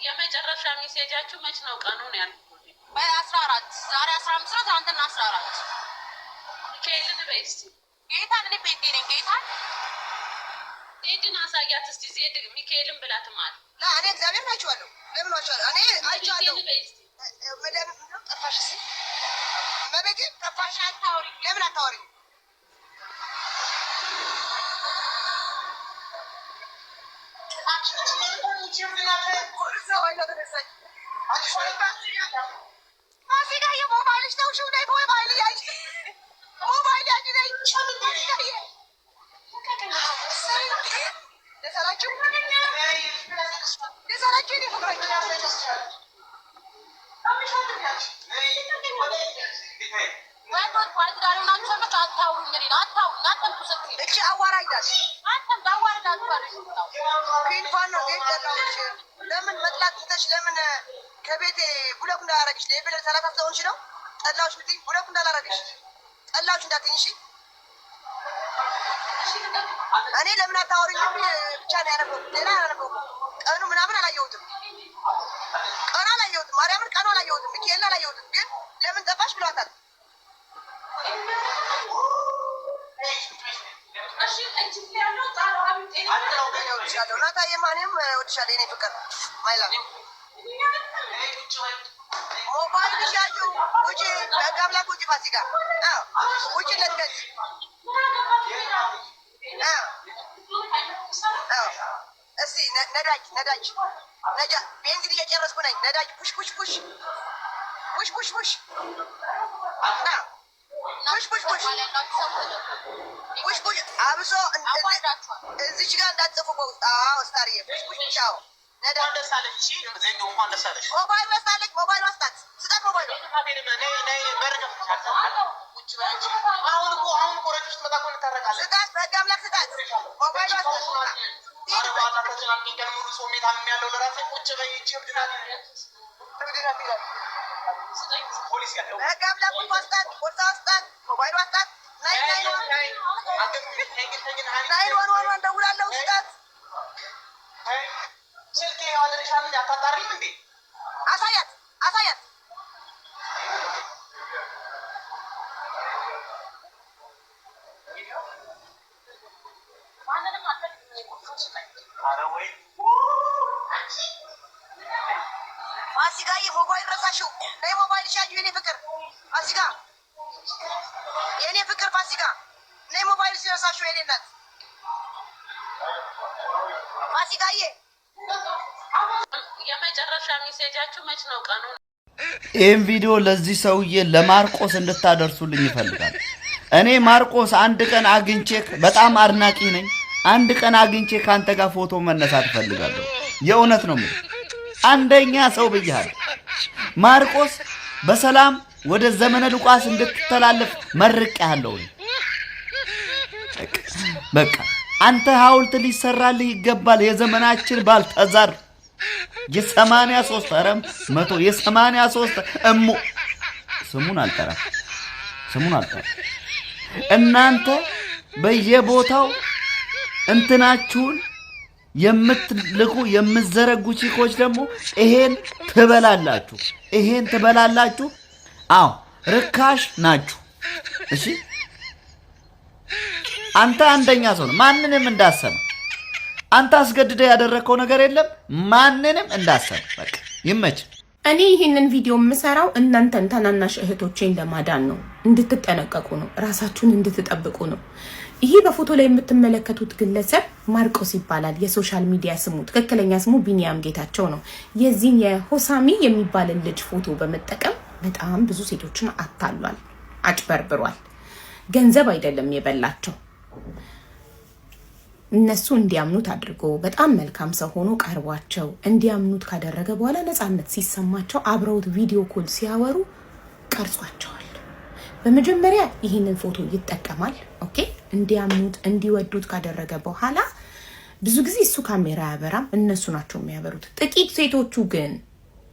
የመጨረሻ ሜሴጃችሁ መች ነው? ቀኑን ያልኩት በ14 ዛሬ 15 ነው። ትናንትና 14 ኬልን በይስቲ ጌታን እኔ ቤቴ ነኝ። ጌታን ዜድን አሳያት እስቲ። ዜድ ሚካኤልን ብላት ማለት እኔ እግዚአብሔር ናቸዋለሁ። ለምን ዋቸዋለሁ? እኔ አይቻለሁ። ለምን ጠፋሽ? መቤቴ ጠፋሽ። አታወሪ። ለምን አታወሪ? ለምን መጥላት ትተሽ ለምን ከቤቴ ብሎክ እንዳላረግሽ ለቤለ ሰላም ታስተውንሽ ነው? ጠላውሽ ብትይ ብሎክ እንዳላረግሽ ጠላውሽ እንዳትኝ። እሺ እኔ ለምን አታወሪኝም ብቻ ነው ያረፈው። ሌላ ያረፈው ቀኑ ምናምን አላየሁትም። ቀኑ አላየሁትም። ማርያምን ቀኑ አላየሁትም። ሚካኤልን አላየሁትም። ግን ለምን ጠፋሽ ብሏታል። እሺ እንጂ ያለው ጣራው አብጤ ነው ናታዬ ማንም ወድሻለሁ የኔ ፍቅር ማይላ ሞባይል ይያዩ ወጪ በጋብላ ወጪ ፋሲካ ወጪ ለተከት እስቲ ነዳጅ ቤንዚን እየጨረስኩ ነኝ። ነዳጅ ፑሽ አብሶ እዚች ጋር እንዳትጽፉ በውስጥ ስታርዬ ፑሽ አዎ ነዳጅ ደሳለች። እሺ ዘንዱ እንኳን ደሳለች። ሞባይል ወስዳለች። ሞባይል ወስዳት ስጣት። ሞባይል አሁን እኮ ረጅም ስትመጣ እኮ እንታረቃለን። ስጣት በህግ አምላክ ስጣት። ሞባይል ወስዳት አሳያት ፋሲካ የሞባይል ረሳሽው ነይ ሞባይል ሻዩ የኔ ፍቅር ፋሲካ የኔ ፍቅር ፋሲካ ነይ ሞባይል ሲረሳሽው የኔ እናት ፋሲካዬ የመጨረሻ ሜሴጃችሁ መች ነው? ቀኑን ይሄን ቪዲዮ ለዚህ ሰውዬ ለማርቆስ እንድታደርሱልኝ ይፈልጋል። እኔ ማርቆስ አንድ ቀን አግኝቼክ በጣም አድናቂ ነኝ። አንድ ቀን አግኝቼ ካንተ ጋር ፎቶ መነሳት ፈልጋለሁ። የእውነት ነው ማለት አንደኛ ሰው ብያለሁ። ማርቆስ በሰላም ወደ ዘመነ ሉቃስ እንድትተላለፍ መርቄያለሁ። በቃ አንተ ሐውልት ሊሰራልህ ይገባል። የዘመናችን ባልተዛር የ83 አረም 100 የ83 እሙ ስሙን አልጠራ እናንተ በየቦታው እንትናችሁን የምትልኩ የምትዘረጉ ቺኮች ደግሞ ይሄን ትበላላችሁ። አዎ ርካሽ ናችሁ። እሺ አንተ አንደኛ ሰው ነው። ማንንም እንዳሰማ አንተ አስገድደ ያደረከው ነገር የለም። ማንንም እንዳሰማ በቃ ይመች። እኔ ይሄንን ቪዲዮ የምሰራው እናንተን ታናናሽ እህቶቼን ለማዳን ነው። እንድትጠነቀቁ ነው። ራሳችሁን እንድትጠብቁ ነው። ይሄ በፎቶ ላይ የምትመለከቱት ግለሰብ ማርቆስ ይባላል። የሶሻል ሚዲያ ስሙ ትክክለኛ ስሙ ቢኒያም ጌታቸው ነው። የዚህን የሆሳሚ የሚባልን ልጅ ፎቶ በመጠቀም በጣም ብዙ ሴቶችን አታሏል፣ አጭበርብሯል። ገንዘብ አይደለም የበላቸው። እነሱ እንዲያምኑት አድርጎ በጣም መልካም ሰው ሆኖ ቀርቧቸው እንዲያምኑት ካደረገ በኋላ ነፃነት ሲሰማቸው አብረውት ቪዲዮ ኮል ሲያወሩ ቀርጿቸዋል። በመጀመሪያ ይህንን ፎቶ ይጠቀማል። ኦኬ እንዲያምኑት እንዲወዱት ካደረገ በኋላ ብዙ ጊዜ እሱ ካሜራ ያበራም፣ እነሱ ናቸው የሚያበሩት። ጥቂት ሴቶቹ ግን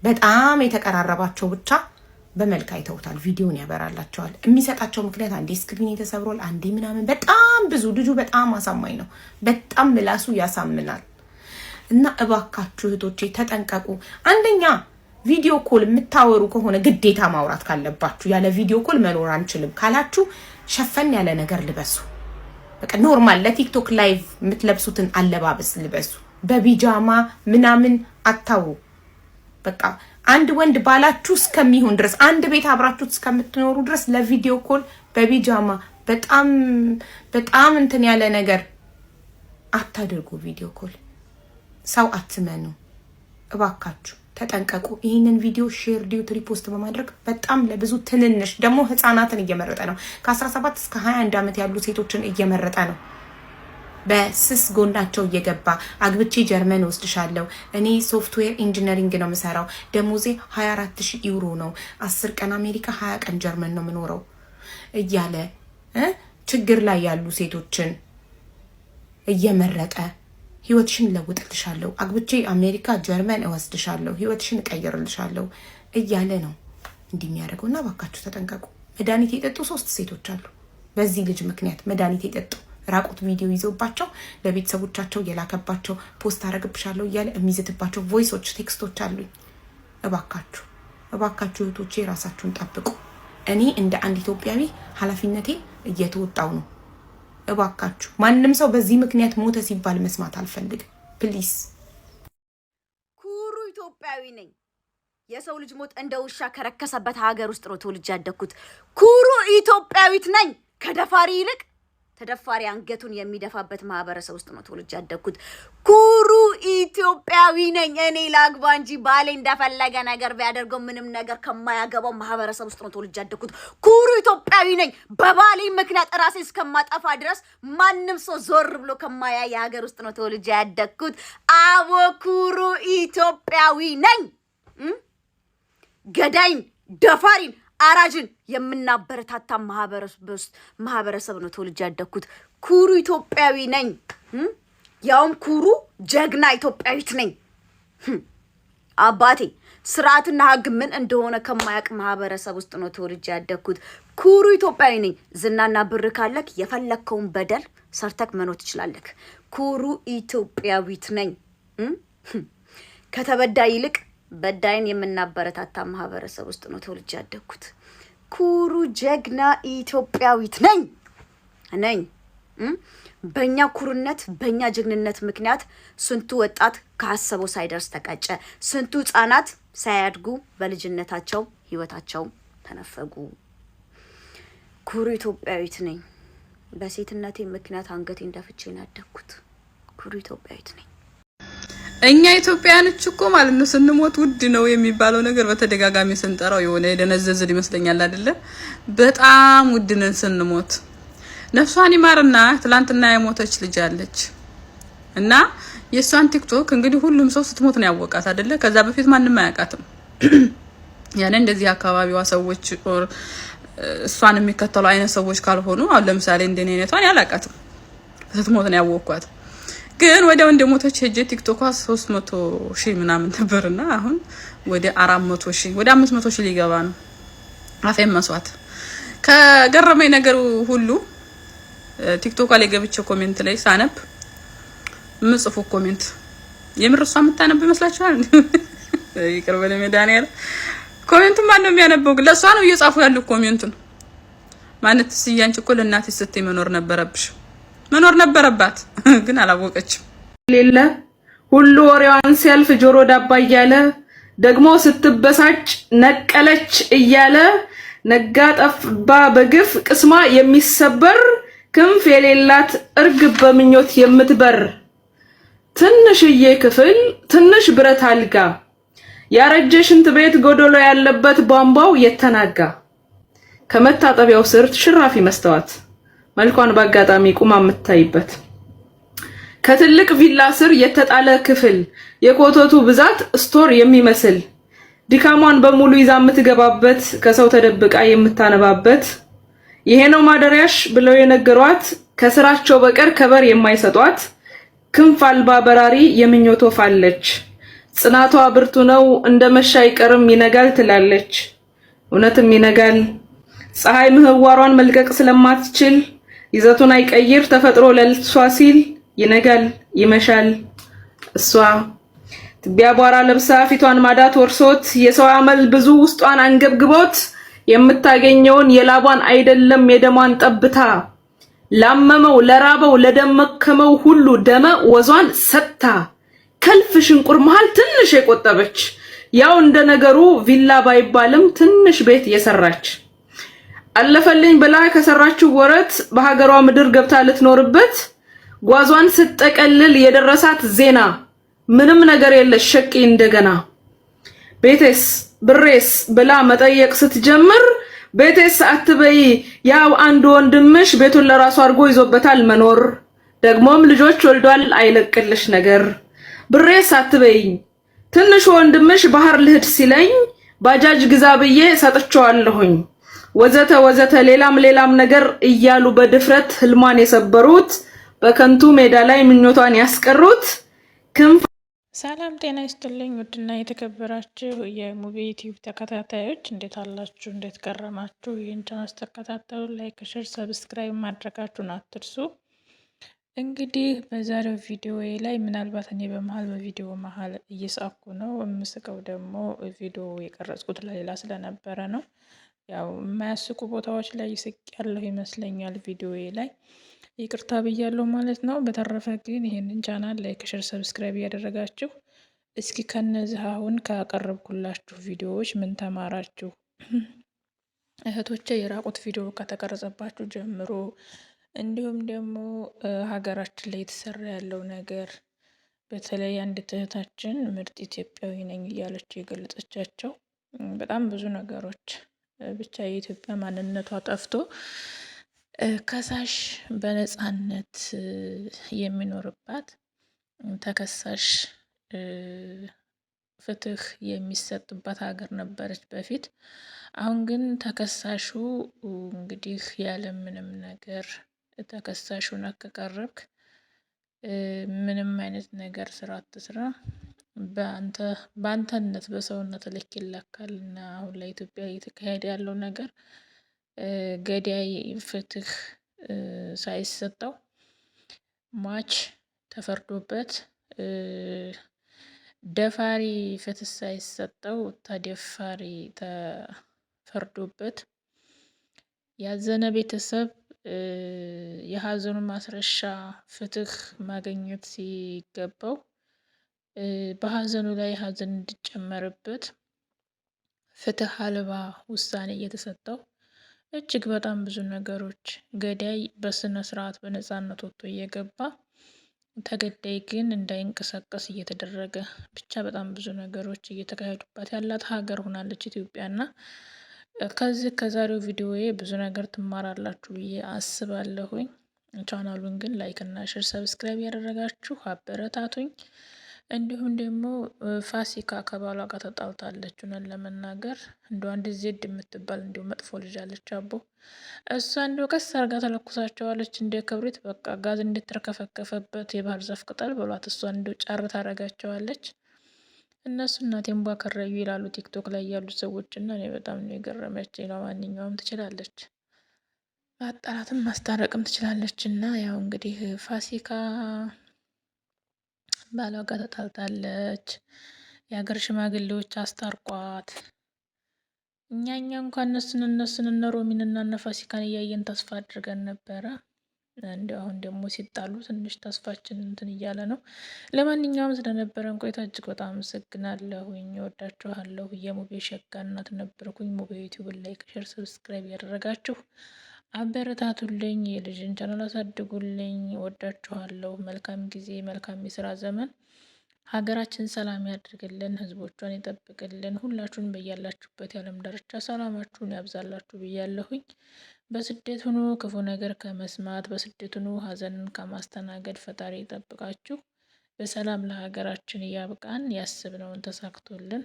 በጣም የተቀራረባቸው ብቻ በመልክ አይተውታል፣ ቪዲዮን ያበራላቸዋል። የሚሰጣቸው ምክንያት አንዴ ስክሪን የተሰብሯል፣ አንዴ ምናምን በጣም ብዙ። ልጁ በጣም አሳማኝ ነው። በጣም ምላሱ ያሳምናል። እና እባካችሁ እህቶቼ ተጠንቀቁ። አንደኛ ቪዲዮ ኮል የምታወሩ ከሆነ ግዴታ ማውራት ካለባችሁ ያለ ቪዲዮ ኮል መኖር አንችልም ካላችሁ ሸፈን ያለ ነገር ልበሱ። በቃ ኖርማል ለቲክቶክ ላይቭ የምትለብሱትን አለባበስ ልበሱ። በቢጃማ ምናምን አታውሩ። በቃ አንድ ወንድ ባላችሁ እስከሚሆን ድረስ አንድ ቤት አብራችሁ እስከምትኖሩ ድረስ ለቪዲዮ ኮል በቢጃማ በጣም እንትን ያለ ነገር አታድርጉ። ቪዲዮ ኮል ሰው አትመኑ እባካችሁ ተጠንቀቁ። ይሄንን ቪዲዮ ሼር ዲዩት ሪፖስት በማድረግ በጣም ለብዙ ትንንሽ ደግሞ ህፃናትን እየመረጠ ነው። ከ17 እስከ 21 ዓመት ያሉ ሴቶችን እየመረጠ ነው። በስስ ጎናቸው እየገባ አግብቼ ጀርመን ወስድሻለሁ፣ እኔ ሶፍትዌር ኢንጂነሪንግ ነው የምሰራው፣ ደሞዜ 24000 ዩሮ ነው፣ 10 ቀን አሜሪካ 20 ቀን ጀርመን ነው የምኖረው እያለ ችግር ላይ ያሉ ሴቶችን እየመረጠ ህይወትሽን ለውጥልሻለሁ፣ አግብቼ አሜሪካ ጀርመን እወስድሻለሁ፣ ህይወትሽን እቀይርልሻለሁ እያለ ነው እንዲህ የሚያደርገውና እባካችሁ ተጠንቀቁ። መድኃኒት የጠጡ 3 ሴቶች አሉ። በዚህ ልጅ ምክንያት መድኃኒት የጠጡ ራቁት ቪዲዮ ይዘውባቸው ለቤተሰቦቻቸው የላከባቸው ፖስት አረግብሻለሁ እያለ የሚዝትባቸው ቮይሶች ቴክስቶች አሉኝ። እባካችሁ እህቶቼ ራሳችሁን ጠብቁ። እኔ እንደ አንድ ኢትዮጵያዊ ኃላፊነቴን እየተወጣው ነው። እባካችሁ ማንንም ሰው በዚህ ምክንያት ሞተ ሲባል መስማት አልፈልግም። ፕሊስ ኩሩ ኢትዮጵያዊ ነኝ። የሰው ልጅ ሞት እንደ ውሻ ከረከሰበት ሀገር ውስጥ ነው ተወልጄ ያደግኩት። ኩሩ ኢትዮጵያዊት ነኝ። ከደፋሪ ይልቅ ተደፋሪ አንገቱን የሚደፋበት ማህበረሰብ ውስጥ ነው ተወልጄ ያደግኩት። ኩሩ ኢትዮጵያዊ ነኝ። እኔ ላግባ እንጂ ባሌ እንደፈለገ ነገር ቢያደርገው ምንም ነገር ከማያገባው ማህበረሰብ ውስጥ ነው ተወልጄ ያደግኩት። ኩሩ ኢትዮጵያዊ ነኝ። በባሌ ምክንያት ራሴ እስከማጠፋ ድረስ ማንም ሰው ዞር ብሎ ከማያይ የሀገር ውስጥ ነው ተወልጄ ያደግኩት። አቦ ኩሩ ኢትዮጵያዊ ነኝ። ገዳይን ደፋሪን አራጅን የምናበረታታ ማህበረሰብ ነው ተወልጄ ያደግኩት። ኩሩ ኢትዮጵያዊ ነኝ። ያውም ኩሩ ጀግና ኢትዮጵያዊት ነኝ። አባቴ ስርዓትና ህግ ምን እንደሆነ ከማያውቅ ማህበረሰብ ውስጥ ነው ተወልጄ ያደግኩት። ኩሩ ኢትዮጵያዊ ነኝ። ዝናና ብር ካለክ የፈለከውን በደል ሰርተክ መኖር ትችላለክ። ኩሩ ኢትዮጵያዊት ነኝ። ከተበዳይ ይልቅ በዳይን የምናበረታታ ማህበረሰብ ውስጥ ነው ተወልጄ ያደግኩት። ኩሩ ጀግና ኢትዮጵያዊት ነኝ። በእኛ ኩሩነት በእኛ ጀግንነት ምክንያት ስንቱ ወጣት ከሀሰበው ሳይደርስ ተቀጨ። ስንቱ ህጻናት ሳያድጉ በልጅነታቸው ህይወታቸው ተነፈጉ። ኩሩ ኢትዮጵያዊት ነኝ። በሴትነቴ ምክንያት አንገቴን ደፍቼ ነው ያደግኩት። ኩሩ ኢትዮጵያዊት ነኝ። እኛ ኢትዮጵያኖች እኮ ማለት ነው ስንሞት ውድ ነው የሚባለው ነገር በተደጋጋሚ ስንጠራው የሆነ የደነዘዝን ይመስለኛል አይደለ? በጣም ውድ ነን ስንሞት። ነፍሷን ይማርና ትላንትና የሞተች ልጅ አለች እና የሷን ቲክቶክ እንግዲህ ሁሉም ሰው ስትሞት ነው ያወቃት አይደለ? ከዛ በፊት ማንንም አያውቃትም። ያኔ እንደዚህ አካባቢዋ ሰዎች እሷን የሚከተሉ አይነት ሰዎች ካልሆኑ አሁን ለምሳሌ እንደኔ አይነቷን ያላውቃትም። ስትሞት ነው ያወቅኳት። ግን ወዲያው እንደሞተች ሄጄ ቲክቶኳ 300,000 ምናምን ነበርና አሁን ወደ 400,000 ወደ 500,000 ሊገባ ነው። አፌን መስዋዕት ከገረመኝ ነገር ሁሉ ቲክቶክ ላይ ገብቼ ኮሜንት ላይ ሳነብ ምጽፉ ኮሜንት የምር እሷ የምታነብ ይመስላችኋል? ይቅር በለኝ መድኃኒዓለም። ኮሜንቱ ማን ነው የሚያነበው? ለሷ ነው እየጻፉ ያለው ኮሜንቱን። ማለት ሲያንቺ እኮ ለእናትሽ ስትይ መኖር ነበረባት ግን አላወቀችም። ሌላ ሁሉ ወሬዋን ሲያልፍ ጆሮ ዳባ እያለ ደግሞ ስትበሳጭ ነቀለች እያለ ነጋ ጠፍባ በግፍ ቅስማ የሚሰበር ክንፍ የሌላት እርግብ በምኞት የምትበር ትንሽዬ ክፍል ትንሽ ብረት አልጋ ያረጀ ሽንት ቤት ጎዶሎ ያለበት ቧንቧው የተናጋ ከመታጠቢያው ስር ሽራፊ መስተዋት መልኳን በአጋጣሚ ቁማ የምታይበት ከትልቅ ቪላ ስር የተጣለ ክፍል የኮቶቱ ብዛት ስቶር የሚመስል ድካሟን በሙሉ ይዛ የምትገባበት ከሰው ተደብቃ የምታነባበት ይሄ ነው ማደሪያሽ ብለው የነገሯት ከስራቸው በቀር ከበር የማይሰጧት ክንፍ አልባ በራሪ የምኞት ወፍ አለች። ጽናቷ ብርቱ ነው እንደመሻ አይቀርም ይነጋል ትላለች። እውነትም ይነጋል። ፀሐይ ምህዋሯን መልቀቅ ስለማትችል ይዘቱን አይቀይር ተፈጥሮ ለልሷ ሲል ይነጋል ይመሻል እሷ ትቢያ ቧራ ለብሳ ፊቷን ማዳት ወርሶት የሰው አመል ብዙ ውስጧን አንገብግቦት የምታገኘውን የላቧን አይደለም የደሟን ጠብታ ላመመው ለራበው ለደመከመው ሁሉ ደመ ወዟን ሰጥታ ከልፍ ሽንቁር መሃል ትንሽ የቆጠበች ያው እንደ ነገሩ ቪላ ባይባልም ትንሽ ቤት የሰራች አለፈልኝ ብላ ከሰራችው ወረት በሀገሯ ምድር ገብታ ልትኖርበት ጓዟን ስትጠቀልል የደረሳት ዜና ምንም ነገር የለሽ ሸቂ እንደገና ቤቴስ ብሬስ ብላ መጠየቅ ስትጀምር ቤቴስ አትበይ ያው አንድ ወንድምሽ ቤቱን ለራሱ አድርጎ ይዞበታል መኖር ደግሞም ልጆች ወልዷል አይለቅልሽ ነገር ብሬስ አትበይ ትንሽ ወንድምሽ ባህር ልሂድ ሲለኝ ባጃጅ ግዛ ብዬ ሰጥቼዋለሁኝ ወዘተ ወዘተ ሌላም ነገር እያሉ በድፍረት ህልሟን የሰበሩት በከንቱ ሜዳ ላይ ምኞቷን ያስቀሩት ሰላም ጤና ይስጥልኝ ውድና የተከበራችሁ የሙቤ ዩቲዩብ ተከታታዮች እንዴት አላችሁ? እንዴት ከረማችሁ? ይህን ቻናል ተከታተሉ፣ ላይክ፣ ሼር፣ ሰብስክራይብ ማድረጋችሁን አትርሱ። እንግዲህ በዛሬው ቪዲዮ ላይ ምናልባት እኔ በቪዲዮ መሀል እየሳኩ ነው። የምስቀው ደግሞ ቪዲዮ የቀረጽኩት ለሌላ ስለነበረ ነው። ያው የማያስቁ ቦታዎች ላይ ይስቅ ያለሁ ይመስለኛል ቪዲዮ ላይ ይቅርታ ብያለሁ ማለት ነው። በተረፈ ግን ይሄንን ቻናል ላይክ፣ ሼር፣ ሰብስክራይብ እያደረጋችሁ እስኪ ከነዚህ አሁን ካቀረብኩላችሁ ቪዲዮዎች ምን ተማራችሁ? እህቶቼ የራቁት ቪዲዮ ከተቀረጸባችሁ ጀምሮ እንዲሁም ደግሞ ሀገራችን ላይ የተሰራ ያለው ነገር በተለይ አንድ እህታችን ምርጥ ኢትዮጵያዊ ነኝ እያለች የገለጸቻቸው በጣም ብዙ ነገሮች ብቻ የኢትዮጵያ ማንነቷ ጠፍቶ ከሳሽ በነፃነት የሚኖርባት ተከሳሽ ፍትህ የሚሰጥባት ሀገር ነበረች በፊት። አሁን ግን ተከሳሹ እንግዲህ ያለምንም ነገር ተከሳሹን ከቀረብክ ምንም አይነት ነገር ስራ አትስራ በአንተነት በሰውነት ልክ ይለካል እና አሁን ላይ ኢትዮጵያ እየተካሄደ ያለው ነገር ገዳይ ፍትህ ሳይሰጠው ሟች ተፈርዶበት ደፋሪ ፍትህ ሳይሰጠው ተደፋሪ ተፈርዶበት ያዘነ ቤተሰብ የሀዘኑ ማስረሻ ፍትህ ማግኘት ሲገባው በሀዘኑ ላይ ሀዘን እንዲጨመርበት ፍትህ አልባ ውሳኔ እየተሰጠው እጅግ በጣም ብዙ ነገሮች ገዳይ በስነ ስርዓት በነፃነት ወጥቶ እየገባ ተገዳይ ግን እንዳይንቀሳቀስ እየተደረገ ብቻ በጣም ብዙ ነገሮች እየተካሄዱባት ያላት ሀገር ሆናለች ኢትዮጵያና ከዚህ ከዛሬው ቪዲዮዬ ብዙ ነገር ትማራላችሁ ብዬ አስባለሁኝ። ቻናሉን ግን ላይክ እና ሼር ሰብስክራይብ ያደረጋችሁ አበረታቱኝ። እንዲሁም ደግሞ ፋሲካ ከባሏ ጋር ተጣልታለች። እውነት ለመናገር እንደው አንድ ዜድ የምትባል እንዲሁ መጥፎ ልጅ አለች አቦ እሷ እንደው ቀስ አርጋ ተለኩሳቸዋለች እንደ ክብሪት በቃ ጋዝ እንደተርከፈከፈበት የባህር ዛፍ ቅጠል ብሏት እሷ እንደው ጫር ታረጋቸዋለች። እነሱ እናቴን ቧከረዩ ይላሉ ቲክቶክ ላይ ያሉ ሰዎች እና እኔ በጣም ነው የገረመችኝ። ለማንኛውም ትችላለች ማጣላትም ማስታረቅም ትችላለች እና ያው እንግዲህ ፋሲካ ባሏ ጋር ተጣልታለች። የሀገር ሽማግሌዎች አስታርቋት እኛ እንኳን እነሱን እነ ሮሚንና እነ ፋሲካን እያየን ተስፋ አድርገን ነበረ። እንዲያው አሁን ደግሞ ሲጣሉ ትንሽ ተስፋችን እንትን እያለ ነው። ለማንኛውም ስለነበረን ቆይታ እጅግ በጣም አመሰግናለሁኝ። እወዳችኋለሁ። የሙቤ ሸጋ እናት ነበርኩኝ። ሙቤ ዩቲዩብ ላይክ፣ ሼር፣ ሰብስክራይብ ያደረጋችሁ አበረታቱልኝ። የልጅን ቻናል አሳድጉልኝ። እወዳችኋለሁ። መልካም ጊዜ፣ መልካም የስራ ዘመን። ሀገራችን ሰላም ያድርግልን፣ ህዝቦቿን ይጠብቅልን። ሁላችሁን በያላችሁበት የዓለም ዳርቻ ሰላማችሁን ያብዛላችሁ ብያለሁኝ። በስደት ሆኖ ክፉ ነገር ከመስማት በስደት ሆኖ ሀዘንን ከማስተናገድ ፈጣሪ ይጠብቃችሁ። በሰላም ለሀገራችን እያብቃን። ያስብነውን ተሳክቶልን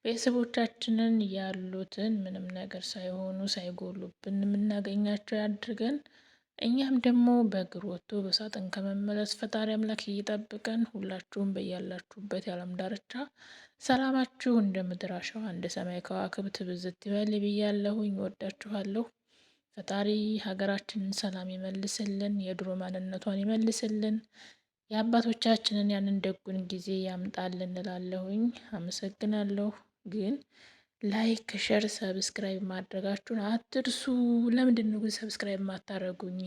ቤተሰቦቻችንን ያሉትን ምንም ነገር ሳይሆኑ ሳይጎሉብን የምናገኛቸው ያድርገን። እኛም ደግሞ በእግር ወጥቶ በሳጥን ከመመለስ ፈጣሪ አምላክ ይጠብቀን። ሁላችሁም በያላችሁበት የዓለም ዳርቻ ሰላማችሁ እንደ ምድር አሸዋ እንደ ሰማይ ከዋክብት ብዝት ይበል ብያለሁኝ። ወዳችኋለሁ። ፈጣሪ ሀገራችንን ሰላም ይመልስልን፣ የድሮ ማንነቷን ይመልስልን። የአባቶቻችንን ያንን ደጉን ጊዜ ያምጣልን እንላለሁኝ። አመሰግናለሁ። ግን ላይክ፣ ሸር፣ ሰብስክራይብ ማድረጋችሁን አትርሱ። ለምንድን ነው ግን ሰብስክራይብ የማታረጉኝ?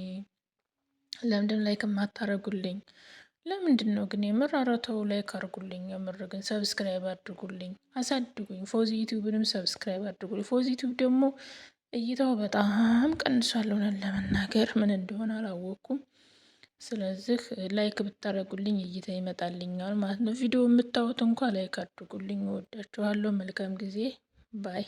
ለምንድን ላይክ የማታረጉልኝ? ለምንድን ነው ግን? የምር አረተው ላይክ አድርጉልኝ። የምር ግን ሰብስክራይብ አድርጉልኝ፣ አሳድጉኝ። ፎዚ ዩቲዩብንም ሰብስክራይብ አድርጉልኝ። ፎዚ ዩቲዩብ ደግሞ እይታው በጣም ቀንሷል። ሆነን ለመናገር ምን እንደሆነ አላወኩም። ስለዚህ ላይክ ብታደርጉልኝ እይታ ይመጣልኛል ማለት ነው። ቪዲዮ የምታዩት እንኳ ላይክ አድርጉልኝ። እወዳችኋለሁ። መልካም ጊዜ ባይ